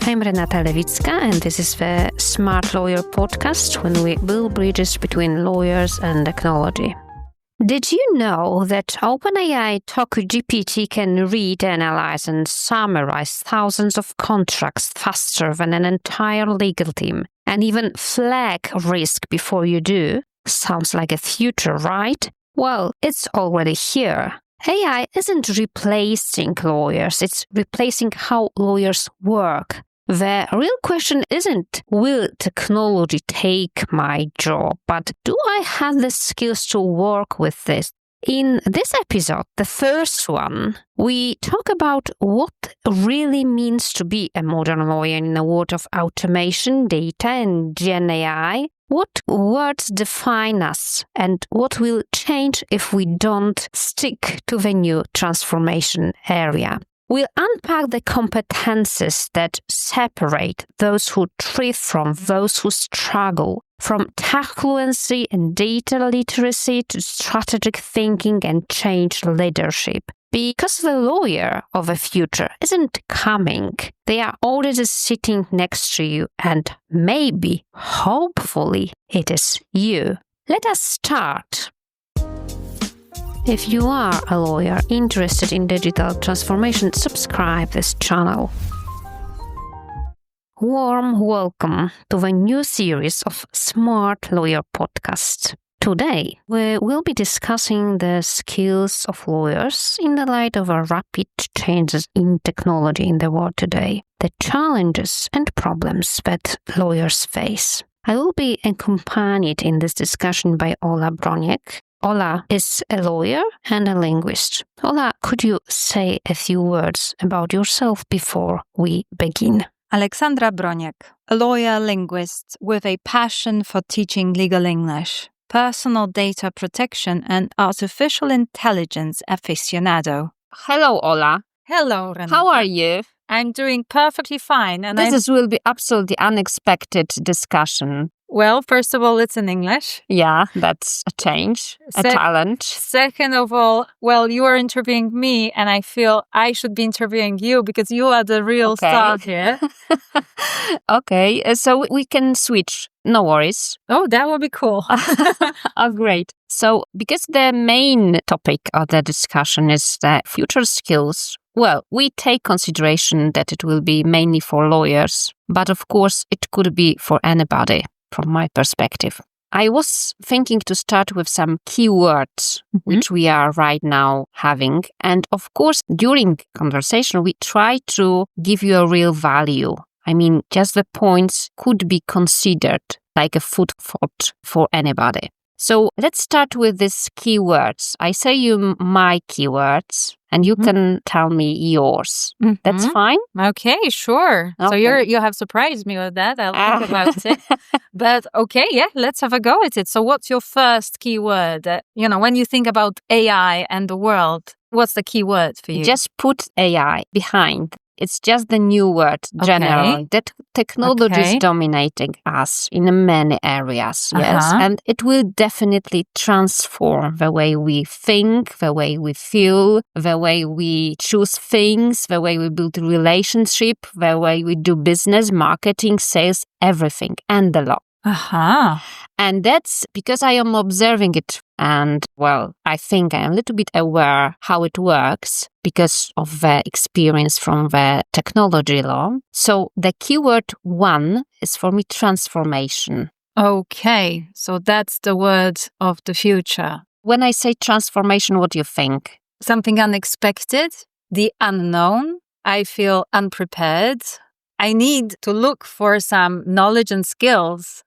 I'm Renata Lewicka, and this is the Smart Lawyer podcast when we build bridges between lawyers and technology. Did you know that OpenAI TalkGPT can read, analyze, and summarize thousands of contracts faster than an entire legal team, and even flag risk before you do? Sounds like a future, right? Well, it's already here. AI isn't replacing lawyers, it's replacing how lawyers work. The real question isn't, will technology take my job, but do I have the skills to work with this? In this episode, the first one, we talk about what really means to be a modern lawyer in the world of automation, data, and Gen AI. What words define us and what will change if we don't stick to the new transformation area? We'll unpack the competencies that separate those who thrive from those who struggle, from tech fluency and data literacy to strategic thinking and change leadership. Because the lawyer of the future isn't coming. They are already sitting next to you, and maybe, hopefully, it is you. Let us start. If you are a lawyer interested in digital transformation, subscribe this channel. Warm welcome to the new series of Smart Lawyer podcast. Today, we will be discussing the skills of lawyers in the light of rapid changes in technology in the world today, the challenges and problems that lawyers face. I will be accompanied in this discussion by Aleksandra Broniek. Ola is a lawyer and a linguist. Ola, could you say a few words about yourself before we begin? Aleksandra Broniek, a lawyer linguist with a passion for teaching legal English, personal data protection and artificial intelligence aficionado. Hello, Ola. Hello, Renata. How are you? I'm doing perfectly fine. And this will be absolutely unexpected discussion. Well, first of all, it's in English. Yeah, that's a change, a challenge. Second of all, well, you are interviewing me, and I feel I should be interviewing you because you are the real star here. Okay, so we can switch. No worries. Oh, that would be cool. Oh, great. So, because the main topic of the discussion is the future skills, well, we take consideration that it will be mainly for lawyers, but of course it could be for anybody. From my perspective, I was thinking to start with some keywords which we are right now having. And of course, during conversation, we try to give you a real value. I mean, just the points could be considered like a food thought for anybody. So let's start with these keywords. I say you my keywords and you can tell me yours. That's fine? Okay, sure. Okay. So you have surprised me with that. I'll think about it. But okay, yeah, let's have a go at it. So what's your first keyword? When you think about AI and the world, what's the keyword for you? Just put AI behind. It's just the new word, general. That technology is dominating us in many areas, yes. And it will definitely transform the way we think, the way we feel, the way we choose things, the way we build a relationship, the way we do business, marketing, sales, everything, and the law. And that's because I am observing it. And, well, I think I am a little bit aware how it works because of the experience from the technology law. So the keyword one is for me transformation. Okay, so that's the word of the future. When I say transformation, what do you think? Something unexpected, the unknown. I feel unprepared. I need to look for some knowledge and skills.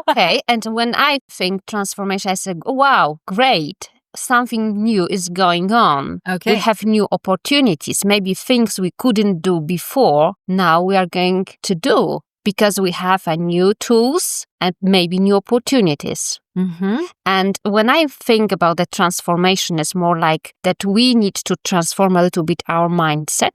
Okay, and when I think transformation, I say, wow, great. Something new is going on. Okay. We have new opportunities. Maybe things we couldn't do before, now we are going to do because we have new tools and maybe new opportunities. And when I think about the transformation, it's more like that we need to transform a little bit our mindset,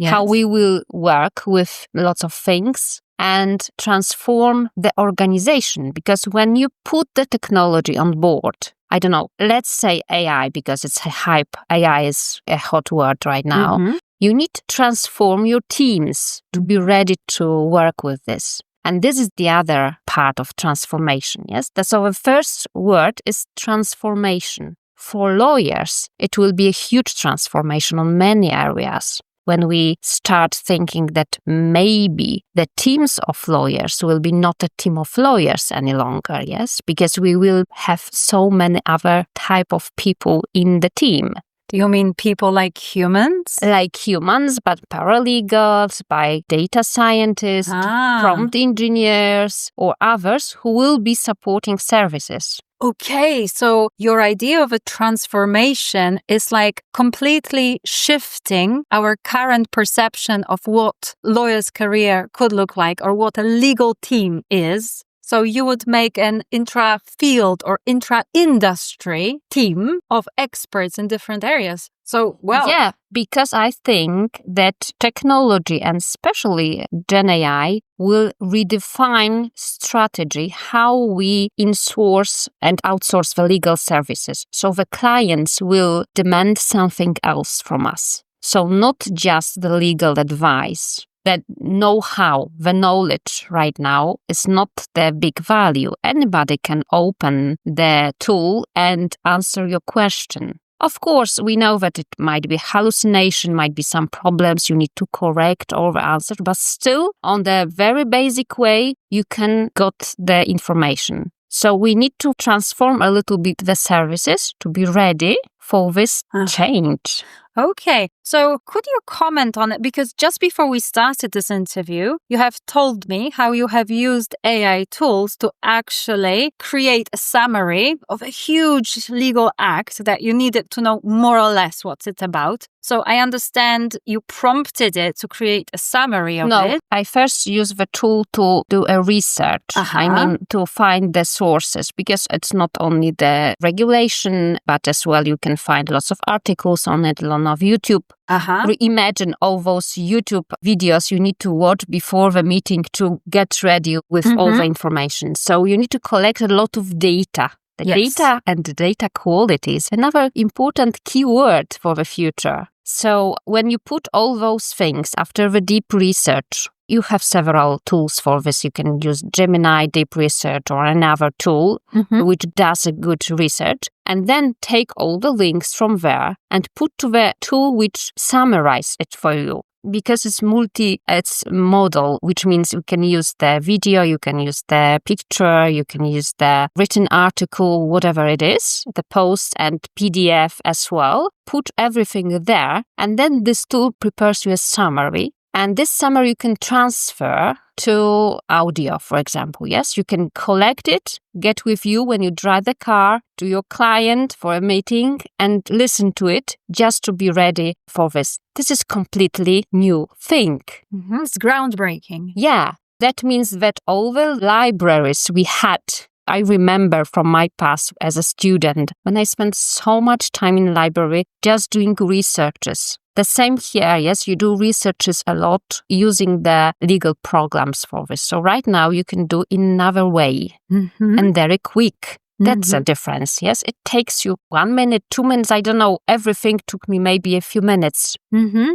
how we will work with lots of things and transform the organization. Because when you put the technology on board, I don't know, let's say AI, because it's a hype. AI is a hot word right now. you need to transform your teams to be ready to work with this. And this is the other part of transformation, yes? So the first word is transformation. For lawyers, it will be a huge transformation on many areas. When we start thinking that maybe the teams of lawyers will be not a team of lawyers any longer, yes? Because we will have so many other type of people in the team. Do you mean people like humans? Like humans, but paralegals, by data scientists, prompt engineers, or others who will be supporting services. Okay, so your idea of a transformation is like completely shifting our current perception of what lawyer's career could look like or what a legal team is. So you would make an intra-field or intra-industry team of experts in different areas. So, well... Yeah, because I think that technology and especially Gen AI will redefine strategy, how we insource and outsource the legal services. So the clients will demand something else from us. So not just the legal advice. That know-how, the knowledge right now is not the big value. Anybody can open the tool and answer your question. Of course, we know that it might be hallucination, might be some problems you need to correct or answer, but still, on the very basic way, you can get the information. So we need to transform a little bit the services to be ready for this change. Okay, so could you comment on it? Because just before we started this interview, you have told me how you have used AI tools to actually create a summary of a huge legal act that you needed to know more or less what's it about. So I understand you prompted it to create a summary of it. No, I first used the tool to do a research. I mean, to find the sources, because it's not only the regulation, but as well you can find lots of articles on it, on YouTube. Reimagine all those YouTube videos you need to watch before the meeting to get ready with all the information. So you need to collect a lot of data. The data and the data quality is another important keyword for the future. So when you put all those things after the deep research, you have several tools for this. You can use Gemini Deep Research or another tool which does a good research, and then take all the links from there and put to the tool which summarizes it for you. Because it's model, which means you can use the video, you can use the picture, you can use the written article, whatever it is, the post and PDF as well. Put everything there, and then this tool prepares you a summary. And this summary you can transfer to audio, for example. Yes, you can collect it, get with you when you drive the car to your client for a meeting and listen to it just to be ready for this. This is completely new thing. It's groundbreaking. Yeah, that means that all the libraries we had, I remember from my past as a student, when I spent so much time in the library just doing researches. The same here, yes, you do researches a lot using the legal programs for this. So right now you can do in another way and very quick. That's a difference, yes. It takes you 1 minute, 2 minutes, I don't know. Everything took me maybe a few minutes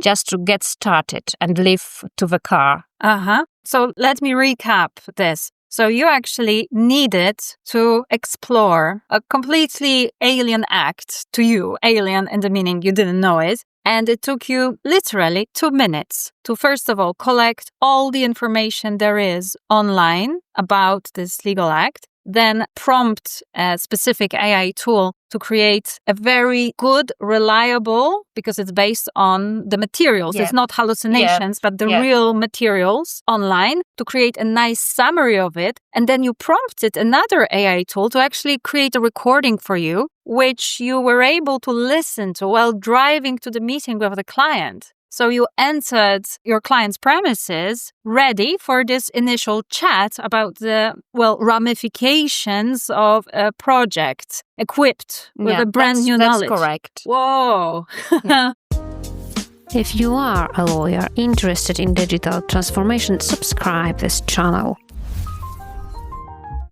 just to get started and leave to the car. So let me recap this. So you actually needed to explore a completely alien act to you, alien in the meaning you didn't know it. And it took you literally 2 minutes to, first of all, collect all the information there is online about this legal act, then prompt a specific AI tool to create a very good, reliable, because it's based on the materials. It's not hallucinations, but the real materials online, to create a nice summary of it. And then you prompted another AI tool to actually create a recording for you, which you were able to listen to while driving to the meeting with the client. So you entered your client's premises ready for this initial chat about the, ramifications of a project, equipped with a brand new knowledge. That's correct. Whoa. If you are a lawyer interested in digital transformation, subscribe this channel.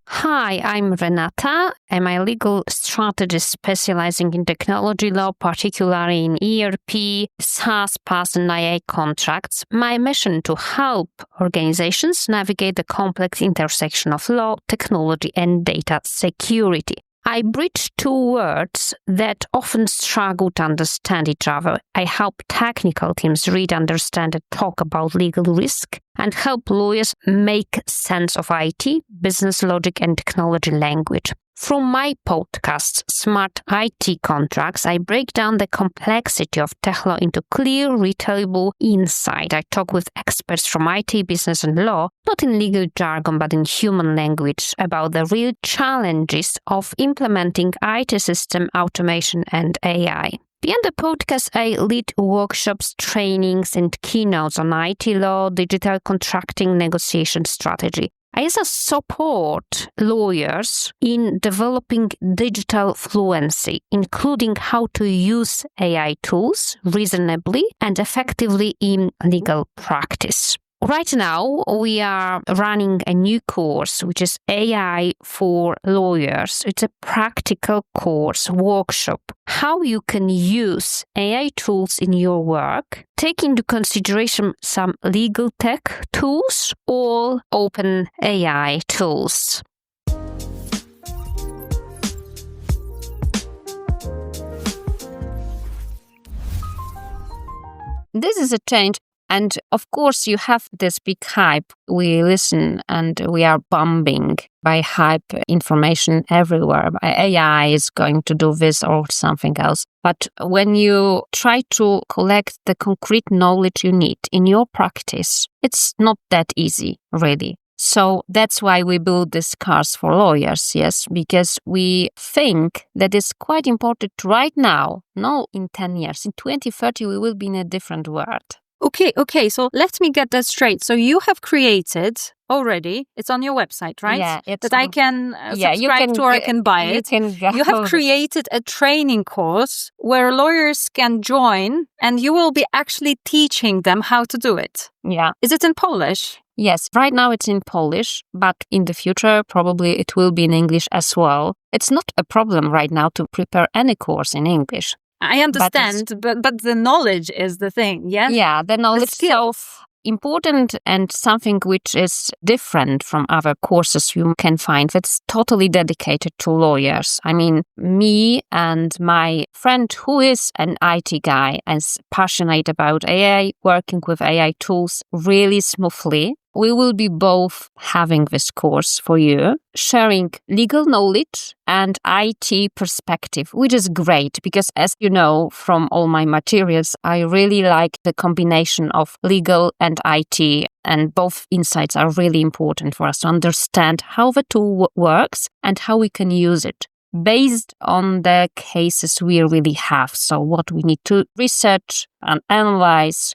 Hi, I'm Renata. I'm a legal strategist specializing in technology law, particularly in ERP, SaaS, PaaS, and AI contracts. My mission to help organizations navigate the complex intersection of law, technology, and data security. I bridge two words that often struggle to understand each other. I help technical teams read, understand, and talk about legal risk, and help lawyers make sense of IT, business logic, and technology language. From my podcast, Smart IT Contracts, I break down the complexity of tech law into clear, retailable insight. I talk with experts from IT, business, and law, not in legal jargon, but in human language, about the real challenges of implementing IT system automation and AI. Beyond the podcast, I lead workshops, trainings, and keynotes on IT law, digital contracting, negotiation strategy. I also support lawyers in developing digital fluency, including how to use AI tools reasonably and effectively in legal practice. Right now, we are running a new course, which is AI for Lawyers. It's a practical course, workshop, how you can use AI tools in your work, take into consideration some legal tech tools, all open AI tools. This is a change. And of course, you have this big hype. We listen and we are bombing by hype information everywhere. AI is going to do this or something else. But when you try to collect the concrete knowledge you need in your practice, it's not that easy, really. So that's why we build this course for lawyers, yes, because we think that it's quite important right now, no in 10 years. In 2030, we will be in a different world. Okay. So let me get that straight. So you have created already, it's on your website, right? Yeah. That I can subscribe to or I can buy it. You have created a training course where lawyers can join and you will be actually teaching them how to do it. Yeah. Is it in Polish? Yes, right now it's in Polish, but in the future probably it will be in English as well. It's not a problem right now to prepare any course in English. I understand, but the knowledge is the thing, yes? Yeah, the knowledge is so important and something which is different from other courses you can find that's totally dedicated to lawyers. I mean, me and my friend who is an IT guy and is passionate about AI, working with AI tools really smoothly, we will be both having this course for you, sharing legal knowledge and IT perspective, which is great because, as you know from all my materials, I really like the combination of legal and IT, and both insights are really important for us to understand how the tool works and how we can use it based on the cases we really have. So what we need to research and analyze,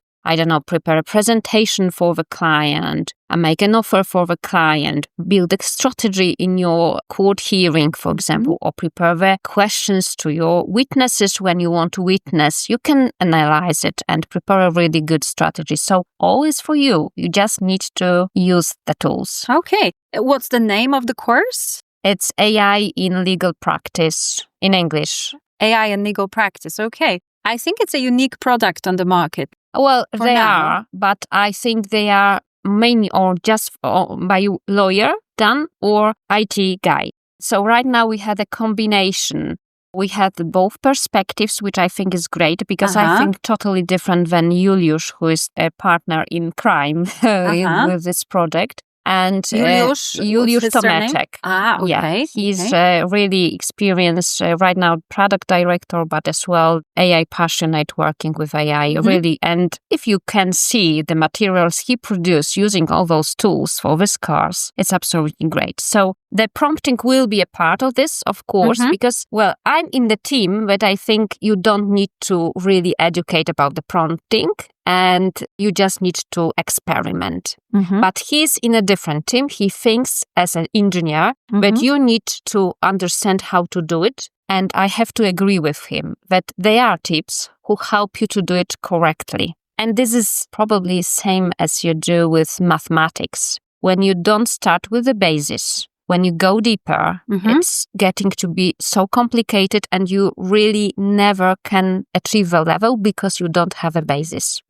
prepare a presentation for the client, and make an offer for the client, build a strategy in your court hearing, for example, or prepare the questions to your witnesses when you want to witness. You can analyze it and prepare a really good strategy. So always for you. You just need to use the tools. Okay. What's the name of the course? It's AI in Legal Practice in English. AI in Legal Practice. Okay. I think it's a unique product on the market. Well, they are, but I think they are mainly or just by lawyer done or IT guy. So right now we had a combination. We had both perspectives, which I think is great because I think totally different than Juliusz, who is a partner in crime with this project. And Juliusz Tomeczek. Okay. Yeah, he's really experienced right now product director, but as well AI passionate, working with AI really. And if you can see the materials he produced using all those tools for this course, it's absolutely great. So the prompting will be a part of this, of course, because, well, I'm in the team, but I think you don't need to really educate about the prompting. And you just need to experiment. But he's in a different team. He thinks as an engineer, but you need to understand how to do it. And I have to agree with him that there are tips who help you to do it correctly. And this is probably same as you do with mathematics. When you don't start with the basis, when you go deeper, it's getting to be so complicated and you really never can achieve a level because you don't have a basis.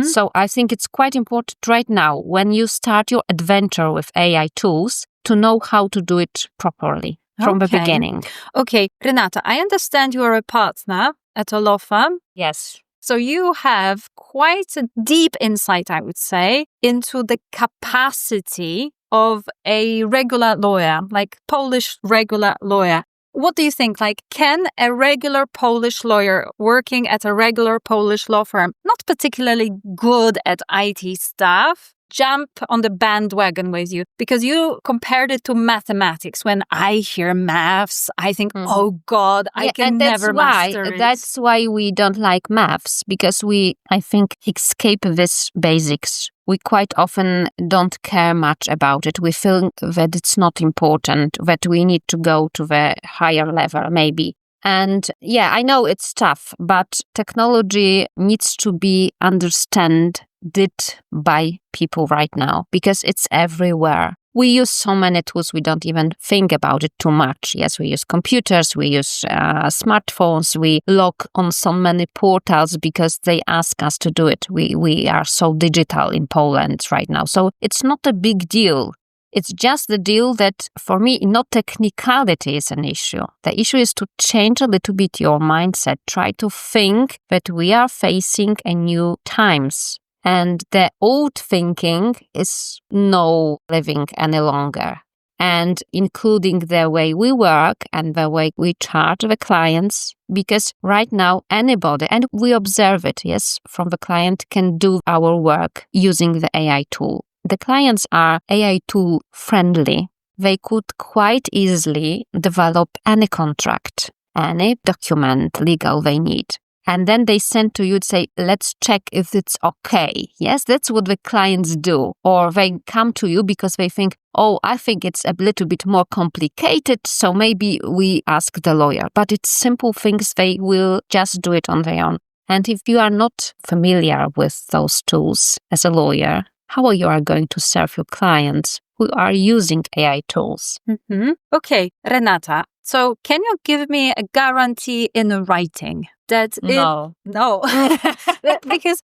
So I think it's quite important right now when you start your adventure with AI tools to know how to do it properly from the beginning. Okay, Renata, I understand you are a partner at a law firm. Yes. So you have quite a deep insight, I would say, into the capacity of a regular lawyer, like Polish regular lawyer. What do you think? Like, can a regular Polish lawyer working at a regular Polish law firm, not particularly good at IT stuff, jump on the bandwagon with you? Because you compared it to mathematics. When I hear maths, I think, oh God, I can never master it. That's why we don't like maths, because we, I think, escape this basics. We quite often don't care much about it. We feel that it's not important, that we need to go to the higher level, maybe. And yeah, I know it's tough, but technology needs to be understood by people right now because it's everywhere. We use so many tools, we don't even think about it too much. Yes, we use computers, we use smartphones, we log on so many portals because they ask us to do it. We are so digital in Poland right now. So it's not a big deal. It's just the deal that, for me, not technicality is an issue. The issue is to change a little bit your mindset. Try to think that we are facing a new times. And the old thinking is no living any longer. And including the way we work and the way we charge the clients. Because right now, anybody, and we observe it, yes, from the client, can do our work using the AI tool. The clients are AI tool friendly. They could quite easily develop any contract, any document legal they need. And then they send to you and say, let's check if it's okay. Yes, that's what the clients do. Or they come to you because they think, oh, I think it's a little bit more complicated, so maybe we ask the lawyer. But it's simple things, they will just do it on their own. And if you are not familiar with those tools as a lawyer, how you are going to serve your clients who are using AI tools? Okay, Renata, so can you give me a guarantee in writing that No. because,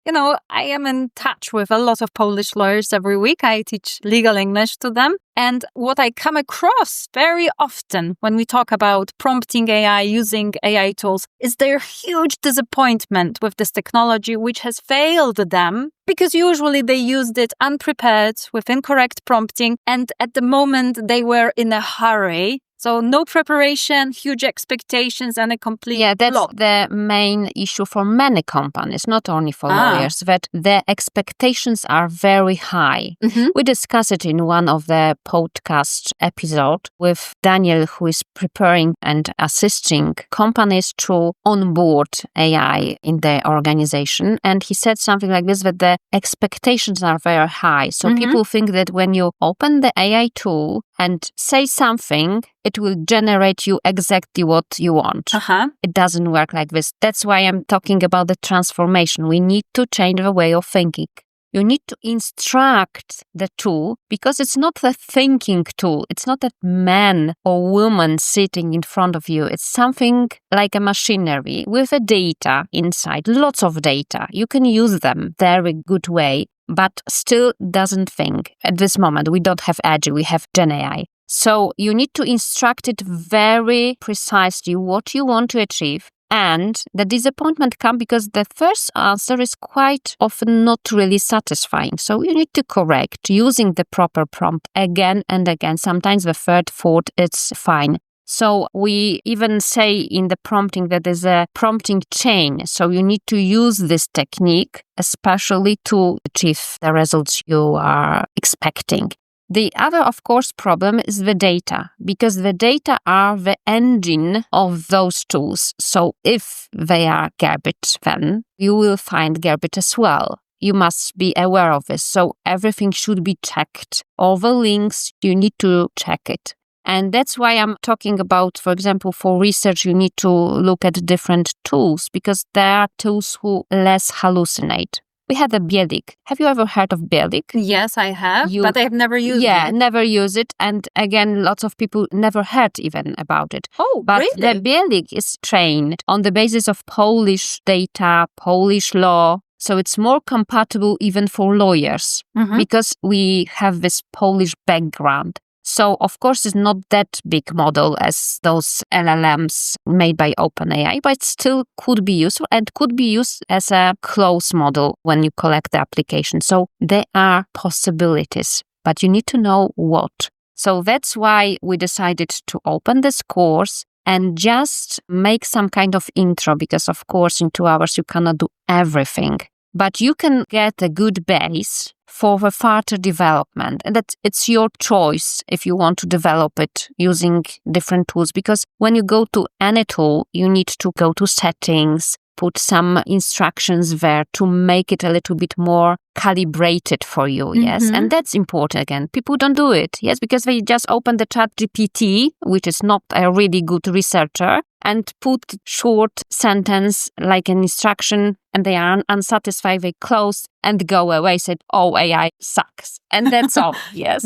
I am in touch with a lot of Polish lawyers every week. I teach legal English to them. And what I come across very often when we talk about prompting AI, using AI tools, is their huge disappointment with this technology, which has failed them because usually they used it unprepared with incorrect prompting. And at the moment they were in a hurry. So no preparation, huge expectations, and a complete that's flop. the main issue for many companies, not only for lawyers, that the expectations are very high. We discussed it in one of the podcast episodes with Daniel, who is preparing and assisting companies to onboard AI in their organization. And he said something like this, that the expectations are very high. So people think that when you open the AI tool and say something, it will generate you exactly what you want. It doesn't work like this. That's why I'm talking about the transformation. We need to change the way of thinking. You need to instruct the tool because it's not a thinking tool. It's not a man or woman sitting in front of you. It's something like a machinery with a data inside, lots of data. You can use them very good way, but still doesn't think. At this moment, we don't have Edge, we have Gen AI. So you need to instruct it very precisely what you want to achieve. And the disappointment comes because the first answer is quite often not really satisfying. So you need to correct using the proper prompt again and again. Sometimes the third, fourth, it's fine. So we even say in the prompting that there's a prompting chain. So you need to use this technique, especially to achieve the results you are expecting. The other, of course, problem is the data, because the data are the engine of those tools. So if they are garbage, then you will find garbage as well. You must be aware of this. So everything should be checked. All the links, you need to check it. And that's why I'm talking about, for example, for research, you need to look at different tools because there are tools who less hallucinate. we have a Bielik. Have you ever heard of Bielik? Yes, I have, but I have never used it. Yeah, never use it. And again, lots of people never heard even about it. Oh, but really? The Bielik is trained on the basis of Polish data, Polish law. So it's more compatible even for lawyers because we have this Polish background. So, of course, it's not that big model as those LLMs made by OpenAI, but it still could be useful and could be used as a close model when you collect the application. So there are possibilities, but you need to know what. So that's why we decided to open this course and just make some kind of intro, because, of course, in 2 hours, you cannot do everything. But you can get a good base for the further development. And that it's your choice if you want to develop it using different tools. Because when you go to any tool, you need to go to settings, put some instructions there to make it a little bit more calibrated for you, yes? And that's important again. People don't do it, yes? Because they just open the chat GPT, which is not a really good researcher, and put short sentence like an instruction, and they are unsatisfied, they close and go away, said, oh, AI sucks. And that's all, yes.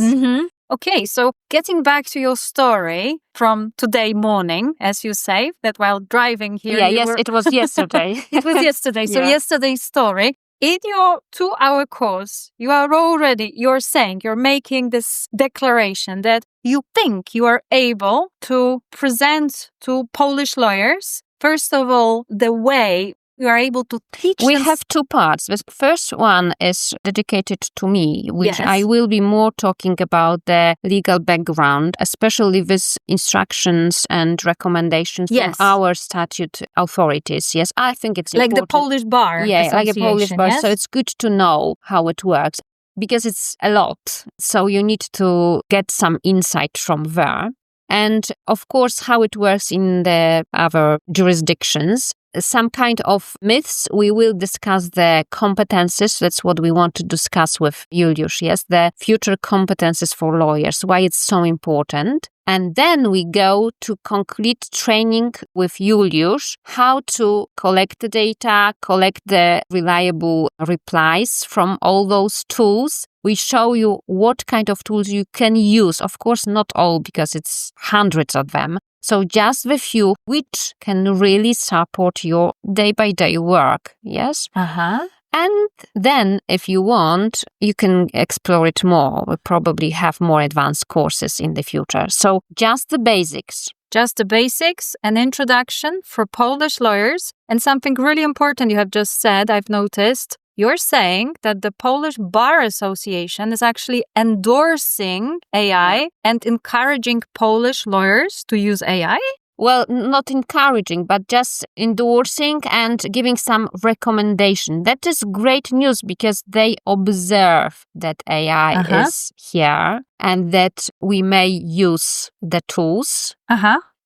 Okay, so getting back to your story from today morning, as you say, that while driving here... It was yesterday. It was yesterday. So yesterday's story. In your 2-hour course, you're saying, you're making this declaration that you think you are able to present to Polish lawyers, first of all, the way you are able to teach them. We have 2 parts. The first one is dedicated to me, which I will be more talking about the legal background, especially with instructions and recommendations from our statute authorities. Yes, I think it's like important. The Polish bar. Yeah, like a Polish bar. Yes? So it's good to know how it works because it's a lot. So you need to get some insight from there. And of course, how it works in the other jurisdictions. Some kind of myths. We will discuss the competencies. That's what we want to discuss with Juliusz. Yes, the future competencies for lawyers, why it's so important. And then we go to concrete training with Juliusz, how to collect the data, collect the reliable replies from all those tools. We show you what kind of tools you can use. Of course, not all, because it's hundreds of them. So just the few which can really support your day-by-day work. Yes? And then, if you want, you can explore it more. We'll probably have more advanced courses in the future. So just the basics. Just the basics, an introduction for Polish lawyers. And something really important you have just said, I've noticed. You're saying that the Polish Bar Association is actually endorsing AI and encouraging Polish lawyers to use AI? Well, not encouraging, but just endorsing and giving some recommendation. That is great news because they observe that AI is here and that we may use the tools.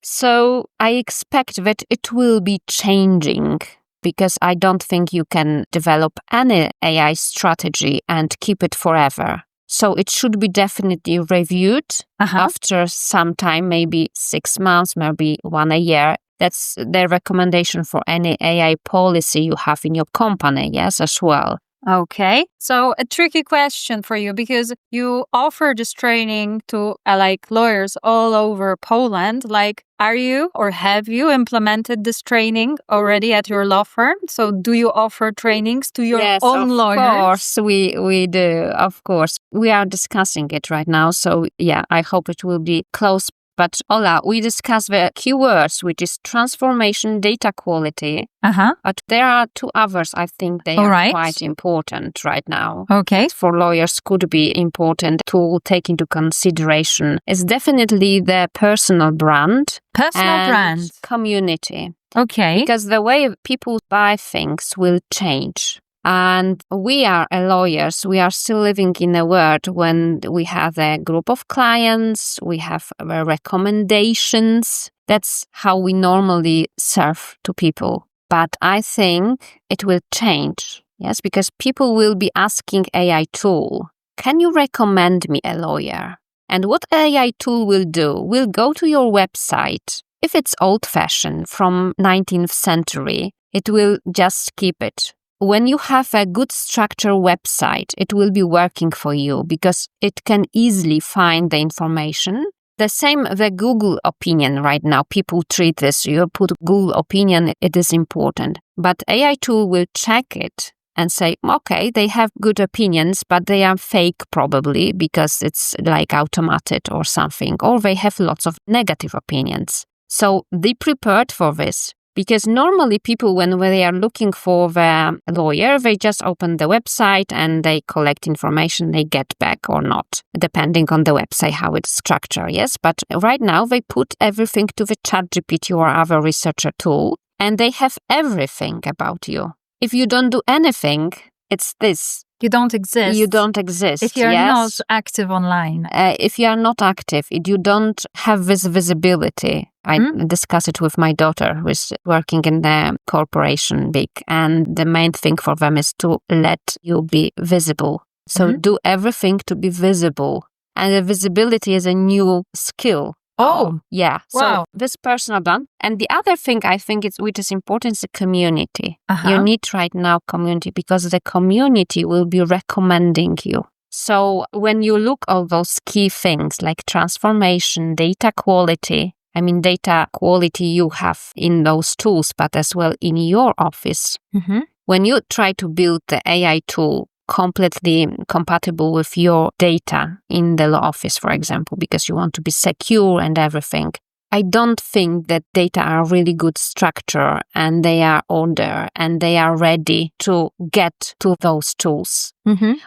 So I expect that it will be changing, because I don't think you can develop any AI strategy and keep it forever. So it should be definitely reviewed after some time, maybe 6 months, maybe 1 year. That's the recommendation for any AI policy you have in your company, yes, as well. Okay. So a tricky question for you, because you offer this training to lawyers all over Poland. Are you or have you implemented this training already at your law firm? So do you offer trainings to your own lawyers? Of course, we do. Of course. We are discussing it right now. So I hope it will be close. But Ola, we discussed the keywords, which is transformation, data quality. But there are 2 others. I think they are quite important right now. Okay. For lawyers could be important to take into consideration. It's definitely the personal brand. Brand. Community. Okay. Because the way people buy things will change. And we are lawyers. We are still living in a world when we have a group of clients, we have recommendations. That's how we normally serve to people. But I think it will change. Yes, because people will be asking AI tool, can you recommend me a lawyer? And what AI tool will do, will go to your website. If it's old-fashioned from 19th century, it will just skip it. when you have a good structured website, it will be working for you because it can easily find the information. The same, the Google opinion right now. People treat this. You put Google opinion, it is important. But AI tool will check it and say, okay, they have good opinions, but they are fake probably because it's like automated or something. Or they have lots of negative opinions. So be prepared for this. Because normally people, when they are looking for the lawyer, they just open the website and they collect information they get back or not, depending on the website, how it's structured, yes? But right now they put everything to the ChatGPT or other researcher tool, and they have everything about you. If you don't do anything, it's this. You don't exist. You don't exist. If you're not active online. If you are not active, you don't have this visibility. I discuss it with my daughter, who's working in the corporation big. And the main thing for them is to let you be visible. So do everything to be visible. And the visibility is a new skill. Oh, yeah. Wow. So this personal done. And the other thing I think which is important is the community. You need right now community because the community will be recommending you. So when you look at those key things like transformation, data quality, data quality you have in those tools, but as well in your office. When you try to build the AI tool completely compatible with your data in the law office, for example, because you want to be secure and everything. I don't think that data are really good structure and they are order and they are ready to get to those tools.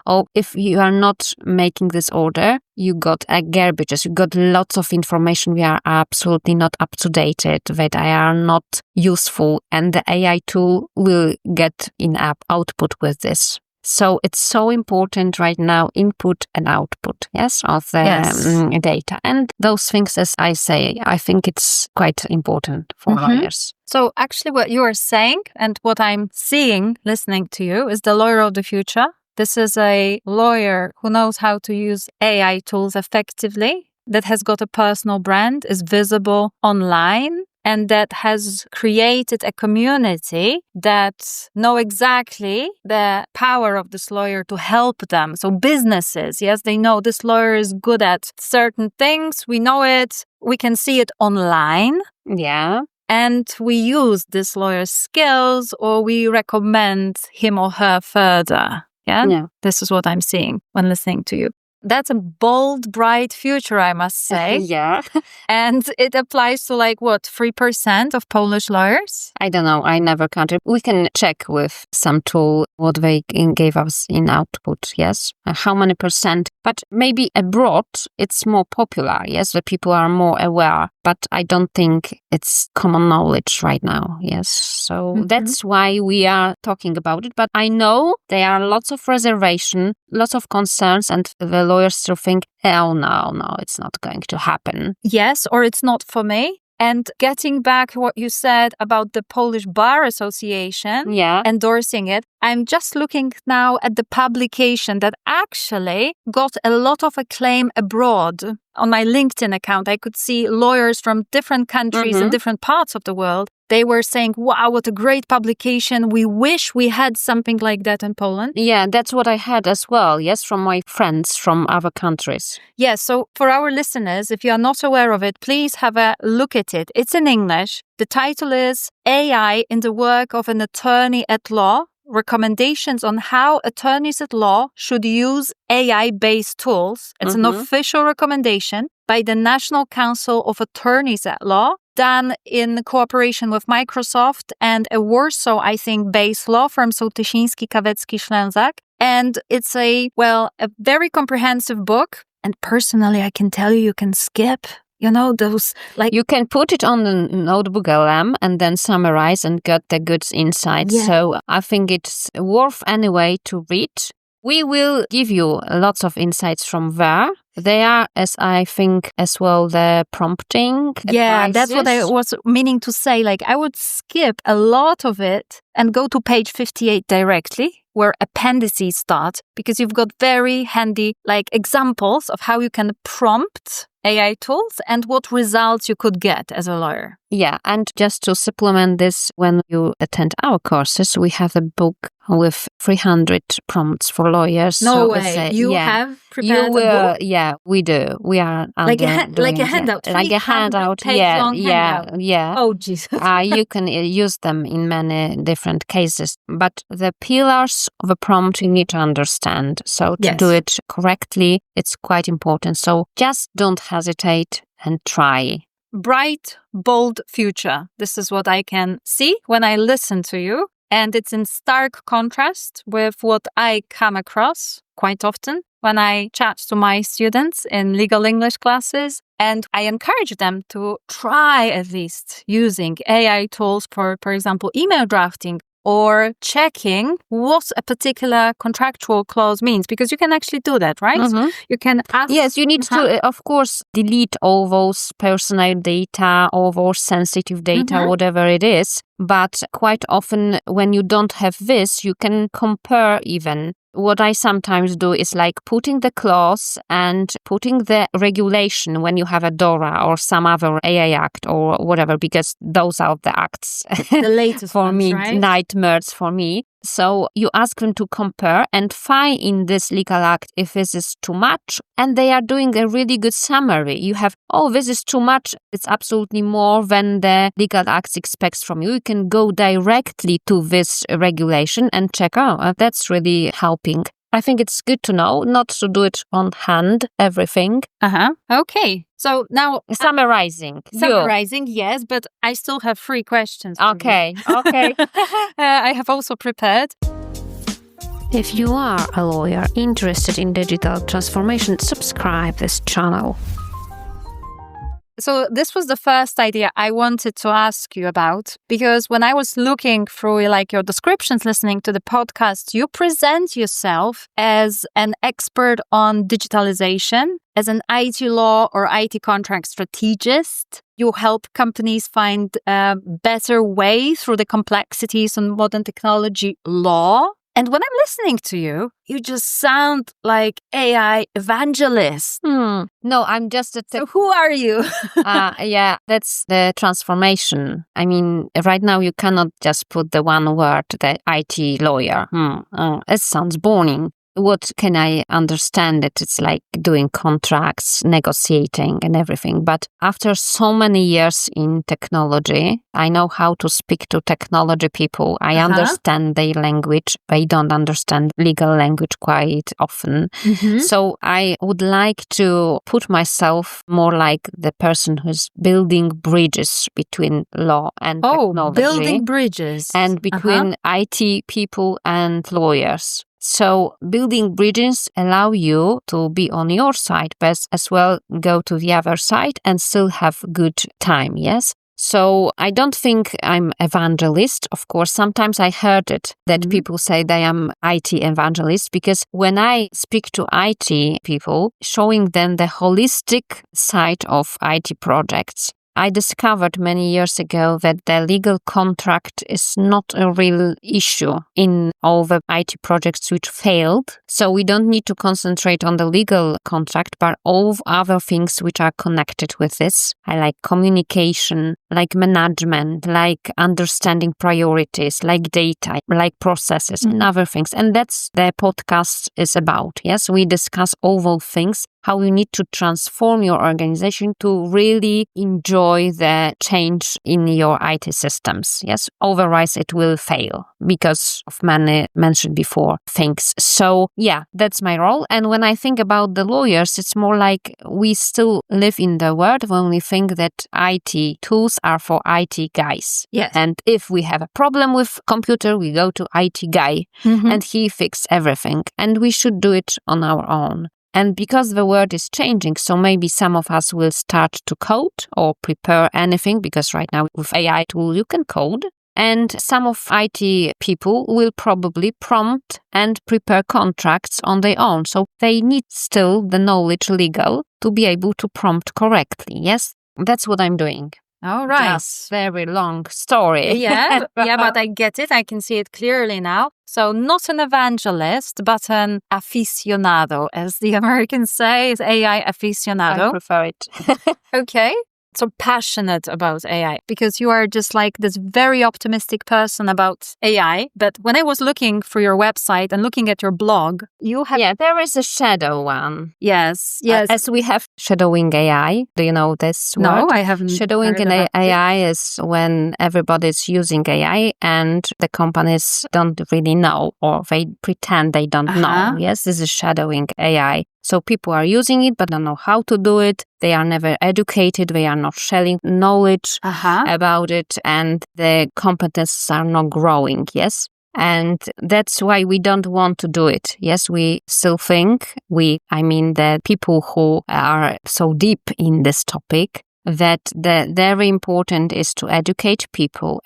Or if you are not making this order, you got a garbages, you got lots of information we are absolutely not up to date, that are not useful, and the AI tool will get in output with this. So it's so important right now, input and output, of the data. And those things, as I say, I think it's quite important for lawyers. So actually what you are saying and what I'm seeing, listening to you, is the lawyer of the future. This is a lawyer who knows how to use AI tools effectively, that has got a personal brand, is visible online, and that has created a community that know exactly the power of this lawyer to help them. So businesses, yes, they know this lawyer is good at certain things. We know it. We can see it online. Yeah. And we use this lawyer's skills or we recommend him or her further. Yeah. This is what I'm seeing when listening to you. That's a bold, bright future, I must say. Yeah. And it applies to 3% of Polish lawyers? I don't know. I never counted. We can check with some tool what they gave us in output, yes? How many percent? But maybe abroad, it's more popular, yes? The people are more aware. But I don't think it's common knowledge right now, yes? So that's why we are talking about it. But I know there are lots of reservation, lots of concerns, and the lawyers still think, oh, no, it's not going to happen. Yes, or it's not for me. And getting back to what you said about the Polish Bar Association endorsing it, I'm just looking now at the publication that actually got a lot of acclaim abroad. On my LinkedIn account, I could see lawyers from different countries and different parts of the world. They were saying, wow, what a great publication. We wish we had something like that in Poland. Yeah, that's what I had as well, yes, from my friends from other countries. Yes, so for our listeners, if you are not aware of it, please have a look at it. It's in English. The title is AI in the Work of an Attorney at Law, Recommendations on How Attorneys at Law Should Use AI-Based Tools. It's an official recommendation by the National Council of Attorneys at Law, done in cooperation with Microsoft and a Warsaw, I think, based law firm, so Tysiński, Kawecki, Ślęzak. And it's a very comprehensive book. And personally, I can tell you can skip, those You can put it on the notebook LM and then summarize and get the good insights. Yeah. So I think it's worth anyway to read. We will give you lots of insights from there. They are, as I think, as well, the prompting. Yeah, advices. that's what I was meaning to say. I would skip a lot of it and go to page 58 directly, where appendices start, because you've got very handy examples of how you can prompt AI tools and what results you could get as a lawyer. Yeah, and just to supplement this, when you attend our courses, we have a book with 300 prompts for lawyers. No way. You have prepared a book? Yeah, we do. We are like a handout, like a handout. Yeah. Oh, Jesus. You can use them in many different cases, but the pillars of a prompt you need to understand. So to do it correctly, it's quite important. So just don't hesitate and try. Bright, bold future. This is what I can see when I listen to you. And it's in stark contrast with what I come across quite often when I chat to my students in legal English classes. And I encourage them to try at least using AI tools for example, email drafting or checking what a particular contractual clause means, because you can actually do that, right? Mm-hmm. You can ask. Yes, you need to, of course, delete all those personal data, all those sensitive data, whatever it is. But quite often when you don't have this, you can compare even. What I sometimes do is like putting the clause and putting the regulation when you have a DORA or some other AI act or whatever, because those are the acts. The latest for ones, me, right? Nightmares for me. So you ask them to compare and find in this legal act if this is too much. And they are doing a really good summary. You have, this is too much. It's absolutely more than the legal act expects from you. You can go directly to this regulation and check, that's really helping. I think it's good to know not to do it on hand, everything. Okay. So now Summarizing, yes, but I still have 3 questions. Okay. I have also prepared. If you are a lawyer interested in digital transformation, subscribe this channel. So this was the first idea I wanted to ask you about, because when I was looking through like your descriptions, listening to the podcast, you present yourself as an expert on digitalization, as an IT law or IT contract strategist. You help companies find a better way through the complexities on modern technology law. And when I'm listening to you, you just sound like AI evangelist. No, I'm just So who are you? Yeah, that's the transformation. I mean, right now you cannot just put the one word, the IT lawyer. It sounds boring. What can I understand it? It's like doing contracts, negotiating and everything. But after so many years in technology, I know how to speak to technology people. I understand their language. They don't understand legal language quite often. So I would like to put myself more like the person who's building bridges between law and technology. Building bridges. And between IT people and lawyers. So building bridges allow you to be on your side, but as well go to the other side and still have good time, yes? So I don't think I'm evangelist. Of course, sometimes I heard it that people say they am IT evangelist, because when I speak to IT people, showing them the holistic side of IT projects, I discovered many years ago that the legal contract is not a real issue in all the IT projects which failed. So we don't need to concentrate on the legal contract, but all other things which are connected with this. I like communication, like management, like understanding priorities, like data, like processes and other things. And that's the podcast is about. Yes, we discuss all those things, how you need to transform your organization to really enjoy the change in your IT systems. Yes, otherwise it will fail because of many mentioned before things. So yeah, that's my role. And when I think about the lawyers, it's more like we still live in the world when we think that IT tools are for IT guys. Yes. And if we have a problem with computer, we go to IT guy and he fixes everything. And we should do it on our own. And because the world is changing, so maybe some of us will start to code or prepare anything, because right now with AI tool you can code. And some of IT people will probably prompt and prepare contracts on their own. So they need still the knowledge legal to be able to prompt correctly. Yes, that's what I'm doing. All right. Just very long story. Yeah, but I get it. I can see it clearly now. So not an evangelist, but an aficionado, as the Americans say, is AI aficionado. I prefer it. Okay. so passionate about AI? Because you are just like this very optimistic person about AI. But when I was looking for your website and looking at your blog, you have... Yeah, there is a shadow one. Yes. As we have shadowing AI. Do you know this word? No, I haven't. Shadowing in AI is when everybody's using AI and the companies don't really know, or they pretend they don't know. Yes, this is shadowing AI. So people are using it, but don't know how to do it. They are never educated. They are not sharing knowledge about it, and the competences are not growing. Yes. And that's why we don't want to do it. Yes, we still think, the people who are so deep in this topic, that the very important is to educate people,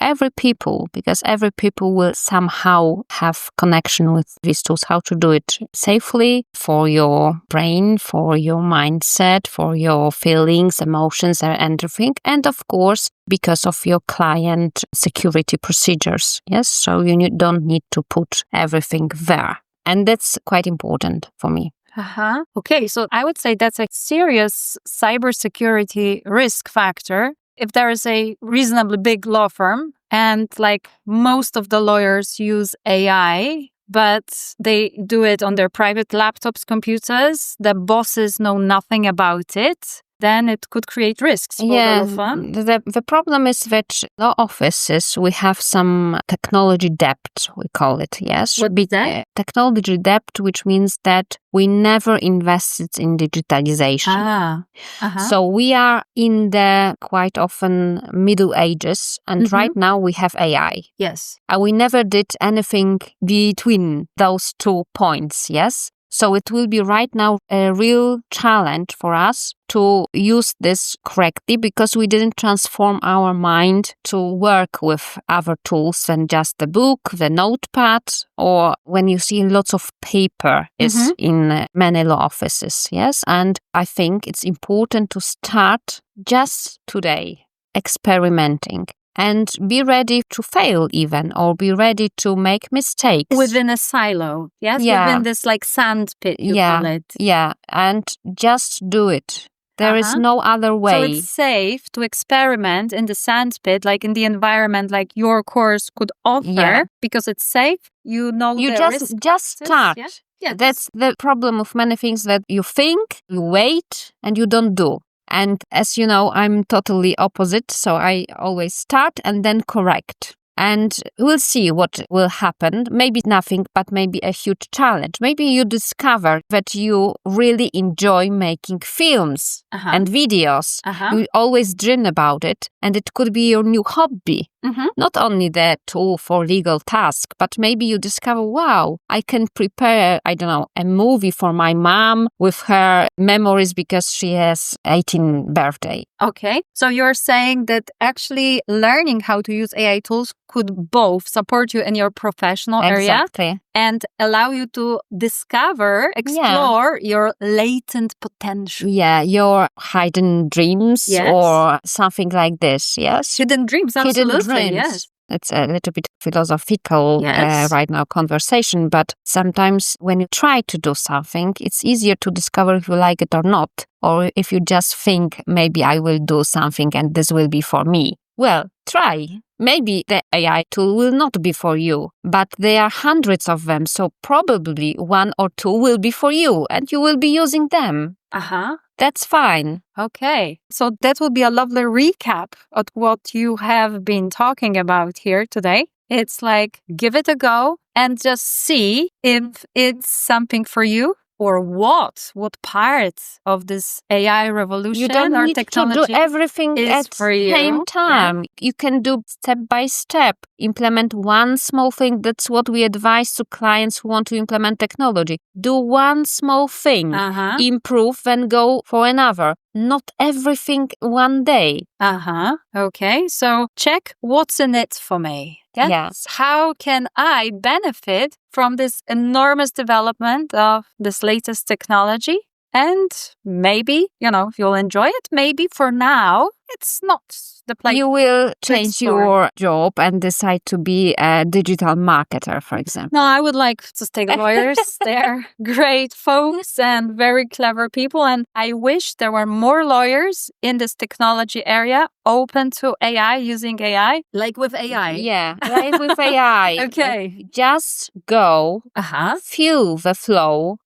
because every people will somehow have connection with these tools, how to do it safely for your brain, for your mindset, for your feelings, emotions, and everything. And of course, because of your client security procedures. Yes, so you don't need to put everything there. And that's quite important for me. Okay, so I would say that's a serious cybersecurity risk factor. If there is a reasonably big law firm and like most of the lawyers use AI, but they do it on their private laptops, computers, the bosses know nothing about it, then it could create risks for the law firm. The problem is that law offices, we have some technology debt, we call it, yes. What's that? Technology debt, which means that we never invested in digitalization. So we are in the quite often Middle Ages, and right now we have AI. Yes. And we never did anything between those 2 points, yes. So it will be right now a real challenge for us to use this correctly, because we didn't transform our mind to work with other tools than just the book, the notepad, or when you see lots of paper is in many law offices. Yes. And I think it's important to start just today experimenting. And be ready to fail even, or be ready to make mistakes. Within a silo, yes? Yeah. Within this like sand pit, you call it. Yeah, and just do it. There is no other way. So it's safe to experiment in the sand pit, like in the environment like your course could offer, because it's safe. You know you the risks. just start. Yeah, that's the problem of many things, that you think, you wait, and you don't do. And as you know, I'm totally opposite. So I always start and then correct. And we'll see what will happen. Maybe nothing, but maybe a huge challenge. Maybe you discover that you really enjoy making films and videos. You always dream about it, and it could be your new hobby. Not only the tool for legal task, but maybe you discover, wow, I can prepare, a movie for my mom with her memories because she has 18th birthday. Okay. So you're saying that actually learning how to use AI tools could both support you in your professional area and allow you to discover, explore your latent potential. Yeah, your hidden dreams or something like this, yes? Hidden dreams, absolutely, hidden dreams. Yes. It's a little bit philosophical right now conversation, but sometimes when you try to do something, it's easier to discover if you like it or not, or if you just think, maybe I will do something and this will be for me. Well, try. Maybe the AI tool will not be for you, but there are hundreds of them, so probably 1 or 2 will be for you, and you will be using them. That's fine. Okay. So that will be a lovely recap of what you have been talking about here today. It's like, give it a go and just see if it's something for you. Or what parts of this AI revolution you don't or need technology to do everything at the same time. You can do step by step, implement one small thing. That's what we advise to clients who want to implement technology. Do one small thing, improve, then go for another. Not everything one day. Okay, so check what's in it for me. Yes. How can I benefit from this enormous development of this latest technology? And maybe, you'll enjoy it. Maybe for now, it's not you will change your job and decide to be a digital marketer, for example. No, I would like to stay lawyers. They're great folks and very clever people. And I wish there were more lawyers in this technology area open to AI, using AI. Like with AI. Yeah, like with AI. Okay. Just go, feel the flow,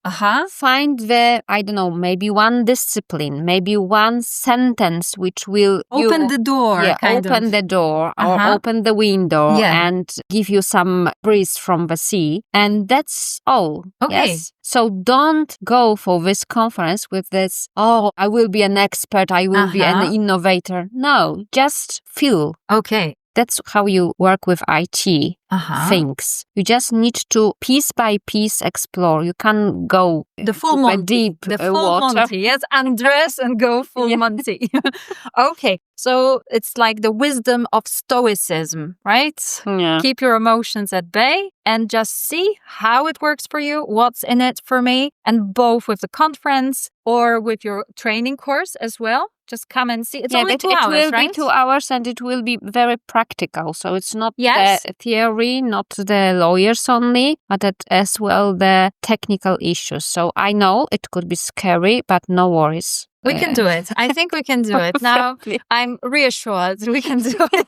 find the, I don't know, maybe one discipline, maybe one sentence which will open the door. Yeah, open the door or open the window and give you some breeze from the sea. And that's all. Okay. Yes? So don't go for this conference with this, oh, I will be an expert, I will be an innovator. No, just feel. Okay. That's how you work with IT things. You just need to piece by piece explore. You can't go the full Monty. The full water. Monty. Yes, undress and go full Monty. Okay, so it's like the wisdom of stoicism, right? Yeah. Keep your emotions at bay and just see how it works for you, what's in it for me, and both with the conference or with your training course as well. Just come and see. It's only 2 hours, it will right? be 2 hours and it will be very practical. So it's not the theory, not the lawyers only, but as well the technical issues. So I know it could be scary, but no worries. We can do it. I think we can do it. Now I'm reassured we can do it.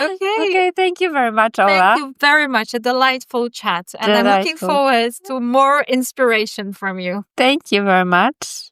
Okay, thank you very much, Ola. Thank you very much. A delightful chat. And I'm looking forward to more inspiration from you. Thank you very much.